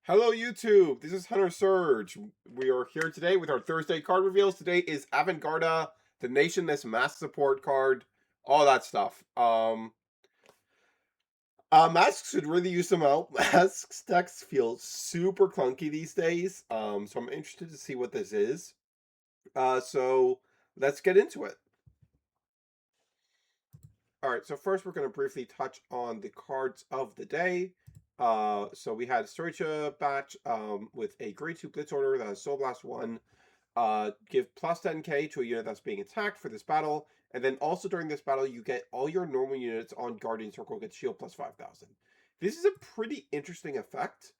Hello YouTube, this is Hunter Surge. We are here today with our Thursday card reveals. Today is Avantgarda, the Nationless Mask support card, all that stuff. Masks should really use some help. Masks decks feel super clunky these days. So I'm interested to see what this is. So let's get into it. Alright, so first we're going to briefly touch on the cards of the day. So we had Stoicha batch with a grade 2 Blitz order that has Soul Blast 1. Give plus 10k to a unit that's being attacked for this battle. And then also during this battle, you get all your normal units on Guardian Circle get shield plus 5,000. This is a pretty interesting effect.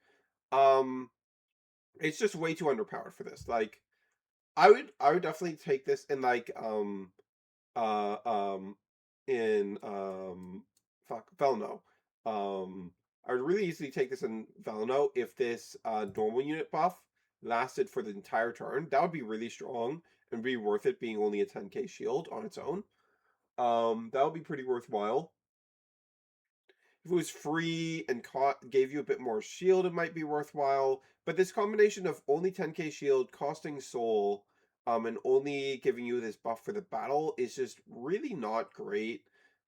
It's just way too underpowered for this. Like, I would definitely take this in like uh um fuck Velno. I would really easily take this in Velno if this normal unit buff lasted for the entire turn. That would be really strong and be worth it being only a 10k shield on its own. That would be pretty worthwhile. If it was free and gave you a bit more shield, it might be worthwhile. But this combination of only 10k shield, costing soul, and only giving you this buff for the battle is just really not great.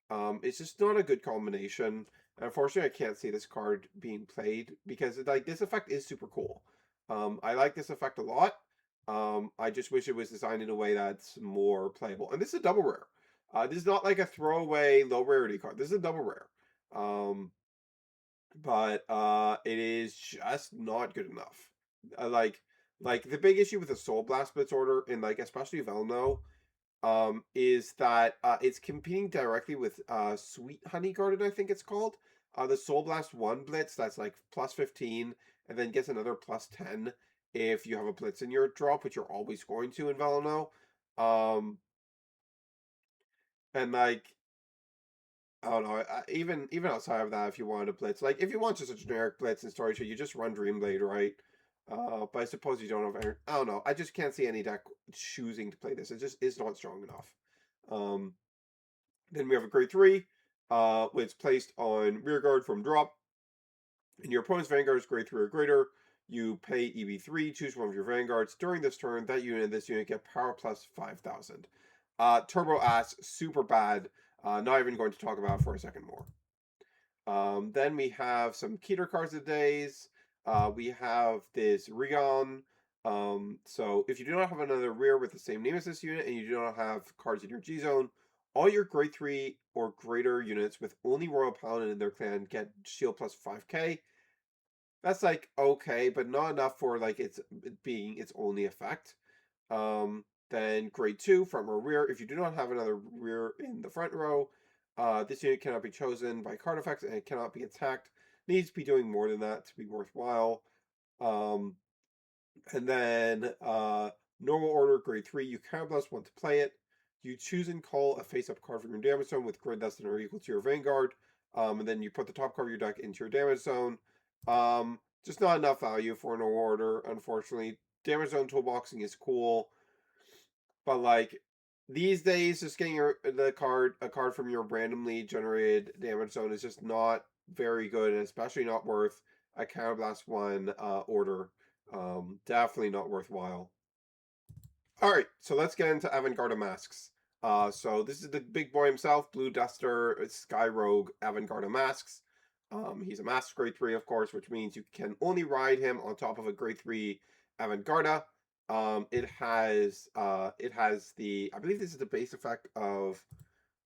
It's just not a good combination. And unfortunately, I can't see this card being played because like this effect is super cool. I like this effect a lot. I just wish it was designed in a way that's more playable. And this is a double rare. This is not like a throwaway low rarity card. This is a double rare. Um, but it is just not good enough. Like the big issue with the Soul Blast Blitz order and like especially Velno, is that it's competing directly with Sweet Honey Garden, I think it's called. The Soul Blast 1 Blitz that's like plus 15 and then gets another plus 10 if you have a Blitz in your drop, which you're always going to in Velno. And like I don't know. Even outside of that, if you wanted a blitz, like if you want just a generic blitz in storage, you just run Dreamblade, right? But I suppose you don't have. I don't know. I just can't see any deck choosing to play this. It just is not strong enough. Um, then we have a grade 3, when it's placed on rearguard from drop, and your opponent's Vanguard is grade 3 or greater. You pay EV3, choose one of your Vanguards. During this turn, that unit and this unit get power plus 5,000. Turbo ass, super bad. Not even going to talk about it for a second more. Then we have some Keter cards of days. We have this Rigon. So if you do not have another rear with the same name as this unit and you do not have cards in your G zone, all your grade 3 or greater units with only Royal Paladin in their clan get shield plus 5k. That's like okay, but not enough for like it being its only effect. Then grade 2, front row rear. If you do not have another rear in the front row, this unit cannot be chosen by card effects and it cannot be attacked. Needs to be doing more than that to be worthwhile. Um, and then normal order, grade 3, you counterblast one to play it. You choose and call a face-up card from your damage zone with grid less than or equal to your Vanguard. And then you put the top card of your deck into your damage zone. Just not enough value for normal order, unfortunately. Damage zone toolboxing is cool. But like these days, just getting a card from your randomly generated damage zone is just not very good, and especially not worth a counterblast 1 order. Definitely not worthwhile. All right, so let's get into Avantgarda Masks. So this is the big boy himself, Blue Duster, Sky Rogue, Avantgarda Masks. He's a Mask grade 3, of course, which means you can only ride him on top of a grade 3 Avantgarda. It has the, I believe this is the base effect of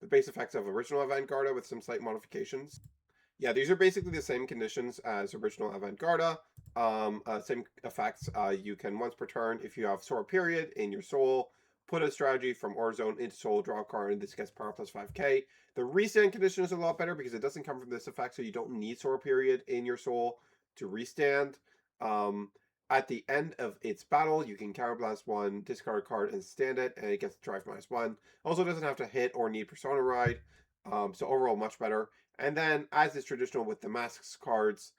the base effects of original Avantgarda with some slight modifications. Yeah, these are basically the same conditions as original Avantgarda. Same effects. You can once per turn, if you have Sword Period in your soul, put a strategy from Ore Zone into soul, draw a card, and this gets power plus 5k. The restand condition is a lot better because it doesn't come from this effect, so you don't need Sword Period in your soul to restand. At the end of its battle, you can counterblast 1, discard a card, and stand it, and it gets drive -1. Also doesn't have to hit or need Persona Ride, so overall much better. And then, as is traditional with the Masks cards,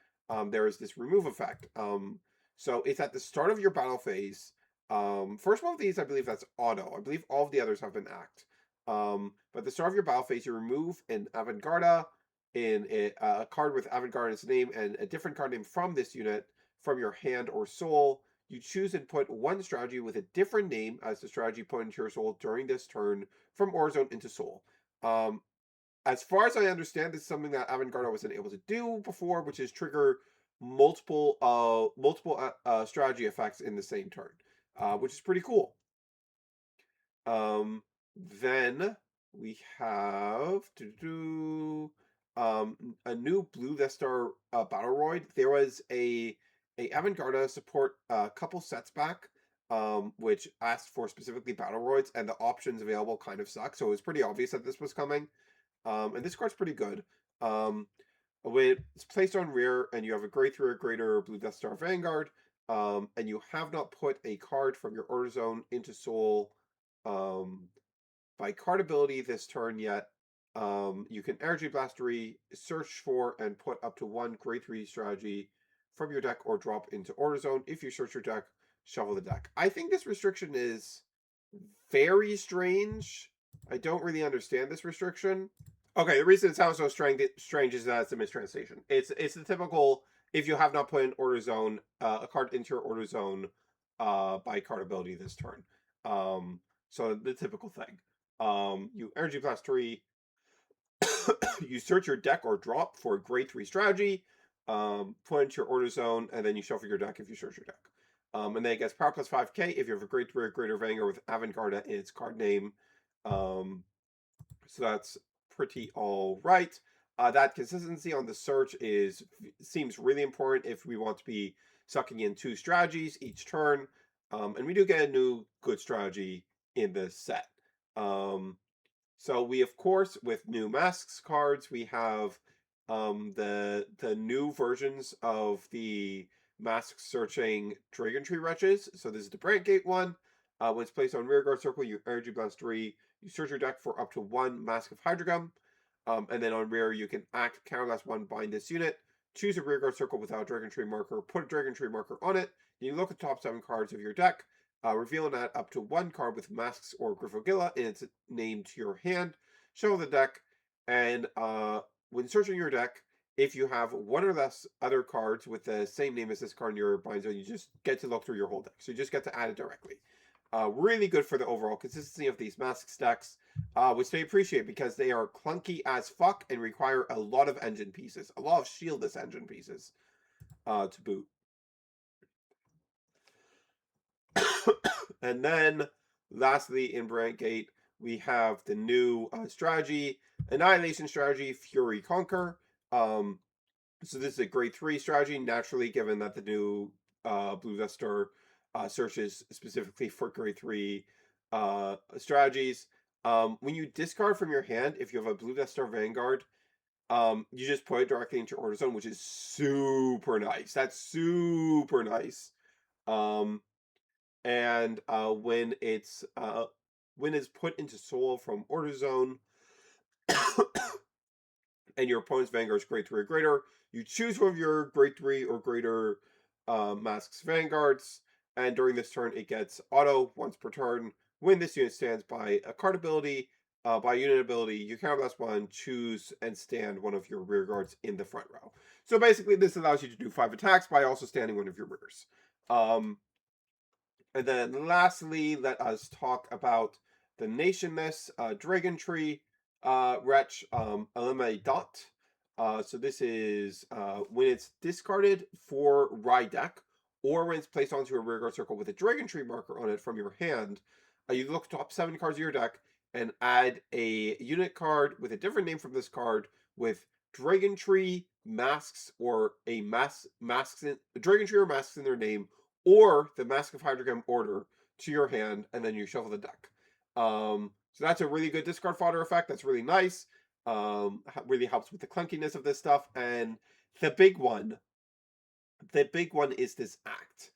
there is this remove effect. So it's at the start of your battle phase. First one of these, I believe that's auto. I believe all of the others have been act. But at the start of your battle phase, you remove an Avantgarda, in a card with Avantgarda in its name, and a different card name from this unit from your hand or soul. You choose and put one strategy with a different name as the strategy put into your soul during this turn from Ore Zone into soul. As far as I understand, this is something that Avantgarda wasn't able to do before, which is trigger multiple strategy effects in the same turn, which is pretty cool. Then we have a new Blue Death Star Battleroid. There was a Avantgarda support a couple sets back, which asked for specifically Battleroids, and the options available kind of suck. So it was pretty obvious that this was coming. And this card's pretty good. When it's placed on rear and you have a grade 3 or greater Blue Death Star Vanguard, and you have not put a card from your order zone into soul by card ability this turn yet, you can Energy Blastery, search for, and put up to one grade 3 strategy from your deck or drop into order zone. If you search your deck, shuffle the deck. I think this restriction is very strange. I don't really understand this restriction. Okay, the reason it sounds so strange is that it's a mistranslation. It's the typical, if you have not put in order zone a card into your order zone by card ability this turn. So the typical thing. You Energy Blast 3, you search your deck or drop for a grade 3 strategy, put into your order zone, and then you shuffle your deck if you search your deck. And then it gets power plus 5k if you have a grade 3 or greater Vanguard with Avantgarda in its card name. So that's pretty all right. That consistency on the search seems really important if we want to be sucking in 2 strategies each turn. And we do get a new good strategy in this set. So we, of course, with new Masks cards, we have the new versions of the mask searching Dragon Tree Wretches. So this is the Brand Gate one. When it's placed on rearguard circle, you Energy Blast 3. You search your deck for up to 1 Masque of Hydragrum. And then on rear, you can act, counterblast 1, bind this unit. Choose a rearguard circle without a Dragon Tree marker. Put a Dragon Tree marker on it. You look at the top 7 cards of your deck. Revealing that up to 1 card with Masks or Griffogilla in its name to your hand. Shuffle the deck, and when searching your deck, if you have 1 or less other cards with the same name as this card in your bind zone, you just get to look through your whole deck. So you just get to add it directly. Really good for the overall consistency of these Masks decks, which they appreciate because they are clunky as fuck and require a lot of engine pieces, a lot of shieldless engine pieces to boot. And then, lastly, in Brand Gate, we have the new strategy, Annihilation strategy, Fury Conquer. So this is a grade 3 strategy, naturally, given that the new Blue Death Star searches specifically for grade 3 strategies. When you discard from your hand, if you have a Blue Death Star Vanguard, you just put it directly into your order zone, which is super nice. That's super nice. And when it's put into soul from order zone, and your opponent's Vanguard's grade 3 or greater, you choose one of your grade 3 or greater Masks Vanguards, and during this turn it gets auto once per turn. When this unit stands by a card ability, by unit ability, you counterblast 1, choose and stand one of your rear guards in the front row. So basically, this allows you to do 5 attacks by also standing one of your rears. And then lastly, let us talk about the Nationless Dragon Tree Wretch Eliminate Dot. So this is when it's discarded for Ride deck, or when it's placed onto a rearguard circle with a Dragon Tree marker on it from your hand, you look top 7 cards of your deck and add a unit card with a different name from this card with Dragon Tree Masks or a Dragon Tree or Masks in their name, or the Masque of Hydragrum order to your hand, and then you shuffle the deck. So that's a really good discard fodder effect. That's really nice. Really helps with the clunkiness of this stuff. And the big one is this act.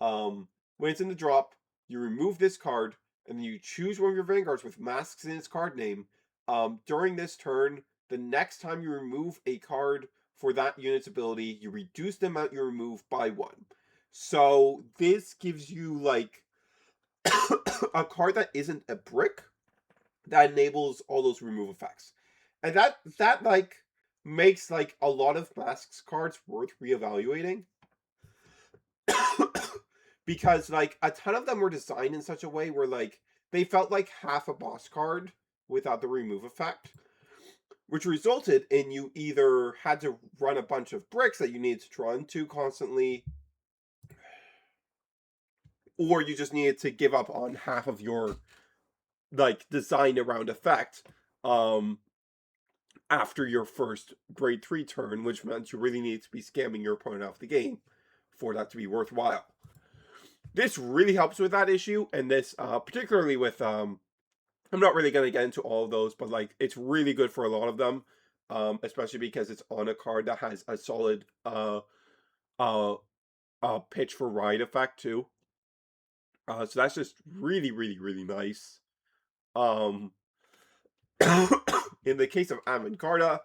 When it's in the drop, you remove this card, and then you choose one of your Vanguards with Masks in its card name. During this turn, the next time you remove a card for that unit's ability, you reduce the amount you remove by 1. So this gives you like a card that isn't a brick that enables all those remove effects. And that like makes like a lot of Masks cards worth reevaluating. because like a ton of them were designed in such a way where like they felt like half a boss card without the remove effect, which resulted in you either had to run a bunch of bricks that you needed to draw into constantly, or you just needed to give up on half of your like design around effect um after your first grade 3 turn, which meant you really needed to be scamming your opponent off the game for that to be worthwhile. This really helps with that issue, and this particularly with I'm not really going to get into all of those, but like it's really good for a lot of them, especially because it's on a card that has a solid uh pitch for ride effect too. So that's just really, really, really nice. Um, in the case of Avantgarda,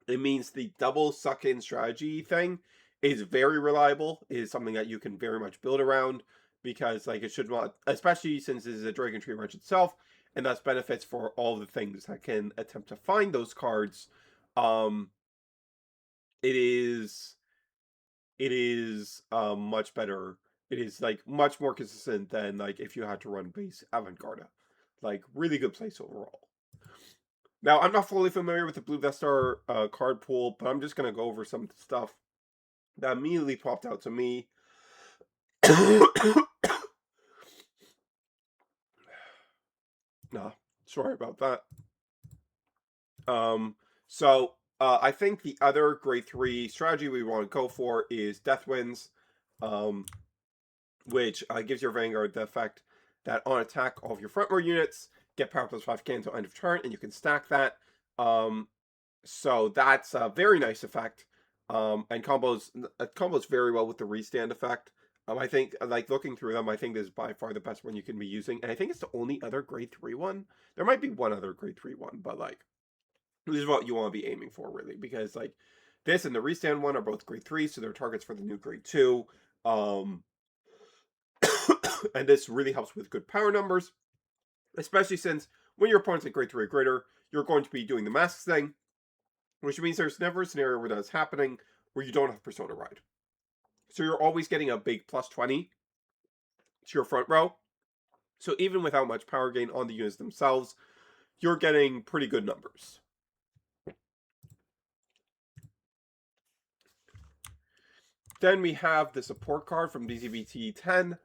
it means the double suck-in strategy thing is very reliable. It is something that you can very much build around because, like, it should not, especially since this is a Dragon Tree wrench itself, and that's benefits for all the things that can attempt to find those cards. Um, it is much better. It is like much more consistent than like if you had to run base Avantgarda. Like really good place overall. Now I'm not fully familiar with the Blue Death Star card pool, but I'm just gonna go over some stuff that immediately popped out to me. Nah, sorry about that. Um, so I think the other grade 3 strategy we want to go for is Death Winds. Which gives your Vanguard the effect that on attack, all of your front row units get power plus 5 again until end of turn, and you can stack that. So that's a very nice effect, and combos very well with the restand effect. I think, like, looking through them, I think this is by far the best one you can be using, and I think it's the only other grade 3 one. There might be one other grade 3 one, but, like, this is what you want to be aiming for, really, because, like, this and the restand one are both grade 3, so they're targets for the new grade 2. And this really helps with good power numbers, especially since when your opponent's at grade 3 or greater, you're going to be doing the masks thing, which means there's never a scenario where that's happening where you don't have Persona Ride. So you're always getting a big plus 20 to your front row. So even without much power gain on the units themselves, you're getting pretty good numbers. Then we have the support card from DZBT 10.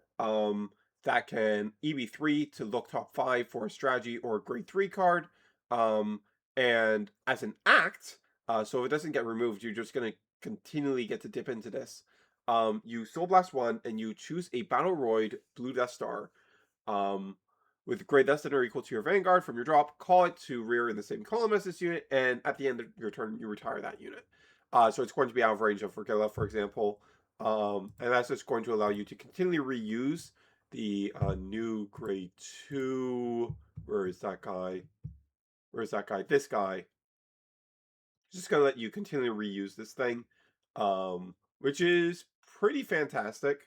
That can EB3 to look top 5 for a strategy or a grade 3 card. And as an act, so if it doesn't get removed, you're just going to continually get to dip into this. You Soul Blast 1 and you choose a Battleroid Blue Death Star with grade less than or equal to your Vanguard from your drop. Call it to rear in the same column as this unit, and at the end of your turn, you retire that unit. So it's going to be out of range of Vergilla, for example. And that's just going to allow you to continually reuse the new grade 2. Where is that guy? Where is that guy? This guy. Just going to let you continually reuse this thing, which is pretty fantastic.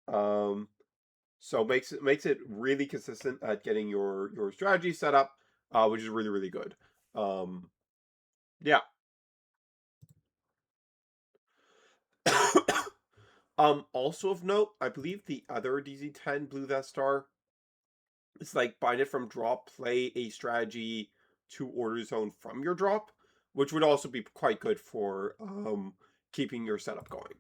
So makes it really consistent at getting your strategy set up, which is really, really good. Yeah. Also of note, I believe the other DZ10 Blue Death Star is like bind it from drop, play a strategy to order zone from your drop, which would also be quite good for keeping your setup going.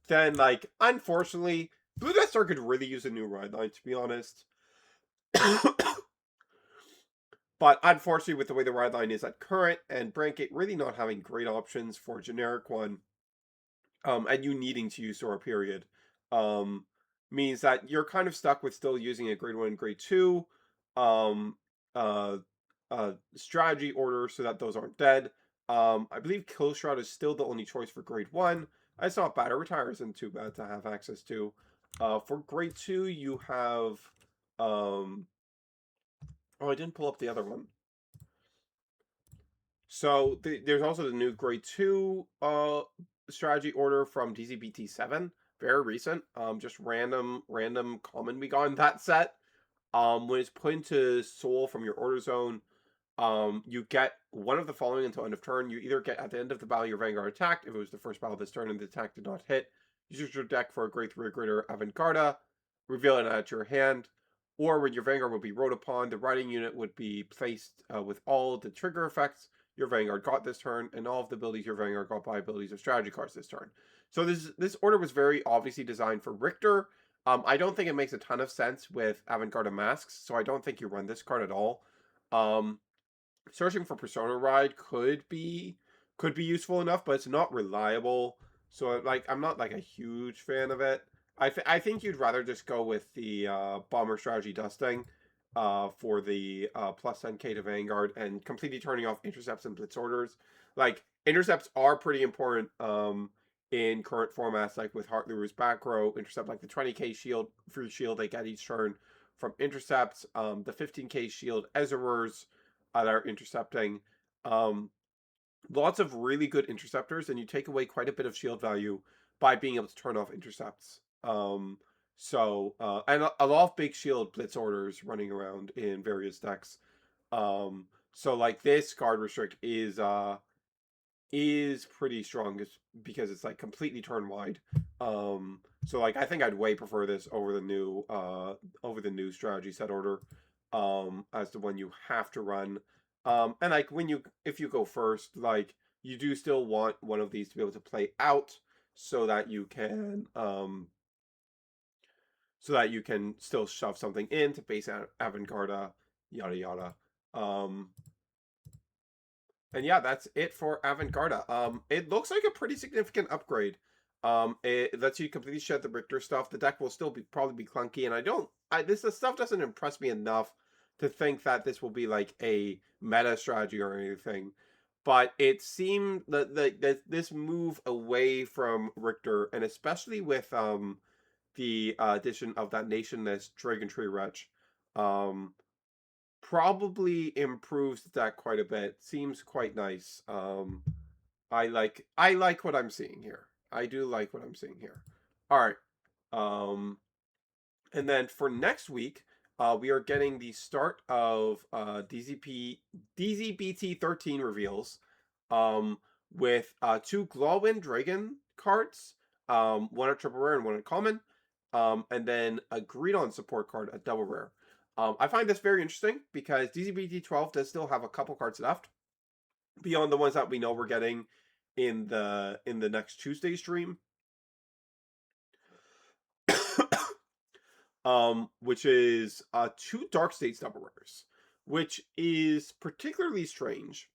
Then like unfortunately, Blue Death Star could really use a new ride line, to be honest. But unfortunately, with the way the ride line is at current and Brankate really not having great options for a generic one, and you needing to use Sora period, means that you're kind of stuck with still using a grade 1 and grade 2 um, uh, strategy order so that those aren't dead. I believe Kill Shroud is still the only choice for grade 1. It's not bad. It retires isn't too bad to have access to. For grade 2, you have... oh, I didn't pull up the other one. So there's also the new grade 2 strategy order from DZBT 7. Very recent. Just random common we got in that set. When it's put into soul from your order zone, You get one of the following until end of turn. You either get at the end of the battle your Vanguard attacked, if it was the first battle this turn and the attack did not hit, use your deck for a grade 3 or greater Avantgarda, reveal it at your hand, or when your Vanguard would be rode upon, the riding unit would be placed with all the trigger effects your Vanguard got this turn, and all of the abilities your Vanguard got by abilities or strategy cards this turn. So this order was very obviously designed for Richter. I don't think it makes a ton of sense with Avantgarda Masks, so I don't think you run this card at all. Searching for Persona Ride could be useful enough, but it's not reliable. So like I'm not like a huge fan of it. I think you'd rather just go with the Bomber Strategy Dusting for the plus 10k to Vanguard and completely turning off intercepts and blitz orders. Like intercepts are pretty important in current formats, like with Heartlure's back row intercept, like the 20k shield free shield they get each turn from intercepts, the 15k shield Ezerers that are intercepting. Um, Lots of really good interceptors, and you take away quite a bit of shield value by being able to turn off intercepts. And a lot of big shield blitz orders running around in various decks. So like this guard restrict is pretty strong because it's like completely turn wide. So like I think I'd way prefer this over the new strategy set order as the one you have to run. And like if you go first, like you do still want one of these to be able to play out so that you can still shove something in to base out Avantgarda, yada yada. Um and yeah, that's it for Avantgarda. It looks like a pretty significant upgrade. It lets you completely shed the Richter stuff. The deck will still probably be clunky, and this stuff doesn't impress me enough to think that this will be like a meta strategy or anything. But it seemed that this move away from Richter, and especially with the addition of that Nationless Dragon Tree Wretch, um, probably improves the deck quite a bit. Seems quite nice. I like what I'm seeing here. I do like what I'm seeing here. All right. Um, and then for next week, we are getting the start of DZBT 13 reveals, with two Glowwind Dragon cards, one at triple rare and one at common, and then a Greedon support card at double rare. I find this very interesting because DZBT 12 does still have a couple cards left beyond the ones that we know we're getting in the next Tuesday stream. Which is two Dark States double rares, which is particularly strange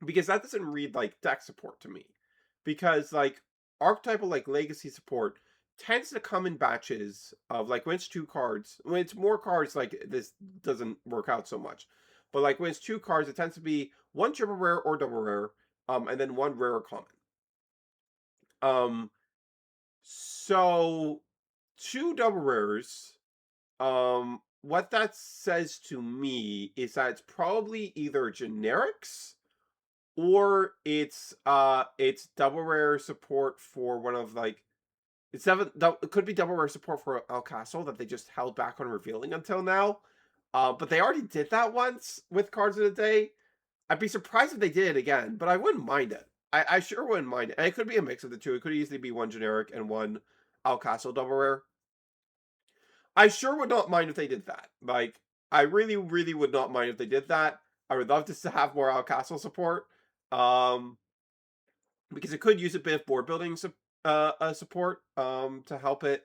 because that doesn't read like deck support to me. Because like archetypal like legacy support tends to come in batches of like when it's two cards, when it's more cards, like this doesn't work out so much. But like when it's two cards, it tends to be one triple rare or double rare, and then one rare or common. So two double rares. What that says to me is that it's probably either generics or it's double rare support for one of like it could be double rare support for El Castle that they just held back on revealing until now. But they already did that once with Cards of the Day. I'd be surprised if they did it again, but I wouldn't mind it. I sure wouldn't mind it. And it could be a mix of the two. It could easily be one generic and one El Castle double rare. I sure would not mind if they did that. Like, I really, really would not mind if they did that. I would love to have more Al Castle support. Because it could use a bit of board building support to help it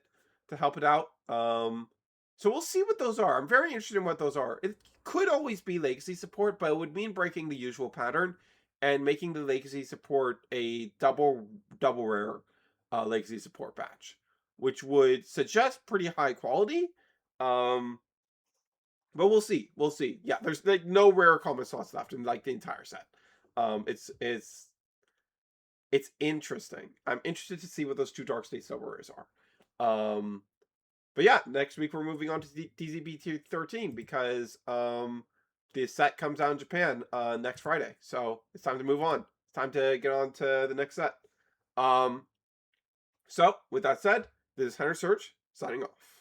out. So we'll see what those are. I'm very interested in what those are. It could always be legacy support, but it would mean breaking the usual pattern and making the legacy support a double rare legacy support batch, which would suggest pretty high quality. But we'll see. We'll see. Yeah, there's like no rare common slots left in like the entire set. It's interesting. I'm interested to see what those two Dark State double rares are. But yeah, next week we're moving on to DZB 13 because the set comes out in Japan next Friday. So it's time to move on. It's time to get on to the next set. So with that said, this is Hunter Search signing off.